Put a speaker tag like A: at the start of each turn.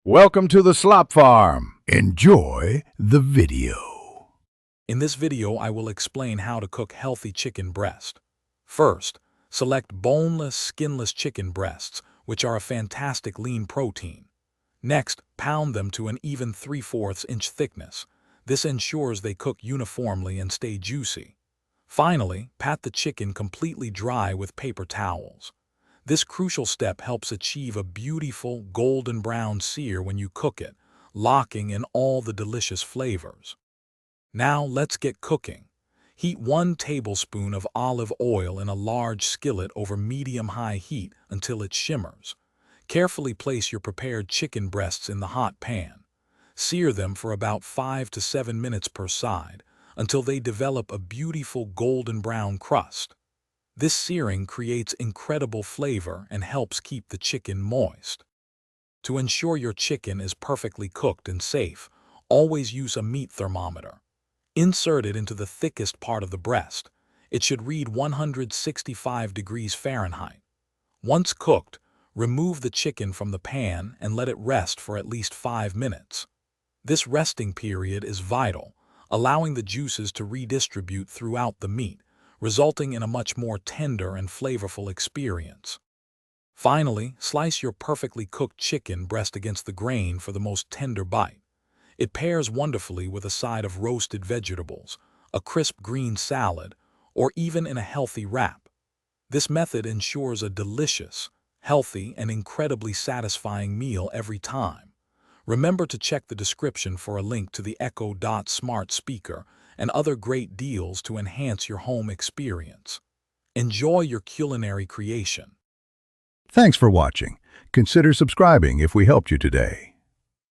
A: Welcome to the Slop Farm. Enjoy the video.
B: In this video, I will explain how to cook healthy chicken breast. First, select boneless, skinless chicken breasts, which are a fantastic lean protein. Next, pound them to an even 3/4 inch thickness. This ensures they cook uniformly and stay juicy. Finally, pat the chicken completely dry with paper towels. This crucial step helps achieve a beautiful golden brown sear when you cook it, locking in all the delicious flavors. Now let's get cooking. Heat 1 tablespoon of olive oil in a large skillet over medium-high heat until it shimmers. Carefully place your prepared chicken breasts in the hot pan. Sear them for about 5 to 7 minutes per side until they develop a beautiful golden brown crust. This searing creates incredible flavor and helps keep the chicken moist. To ensure your chicken is perfectly cooked and safe, always use a meat thermometer. Insert it into the thickest part of the breast. It should read 165 degrees Fahrenheit. Once cooked, remove the chicken from the pan and let it rest for at least 5 minutes. This resting period is vital, allowing the juices to redistribute throughout the meat, resulting in a much more tender and flavorful experience. Finally, slice your perfectly cooked chicken breast against the grain for the most tender bite. It pairs wonderfully with a side of roasted vegetables, a crisp green salad, or even in a healthy wrap. This method ensures a delicious, healthy, and incredibly satisfying meal every time. Remember to check the description for a link to the Echo Dot smart speaker and other great deals to enhance your home experience. Enjoy your culinary creation.
A: Thanks for watching. Consider subscribing if we helped you today.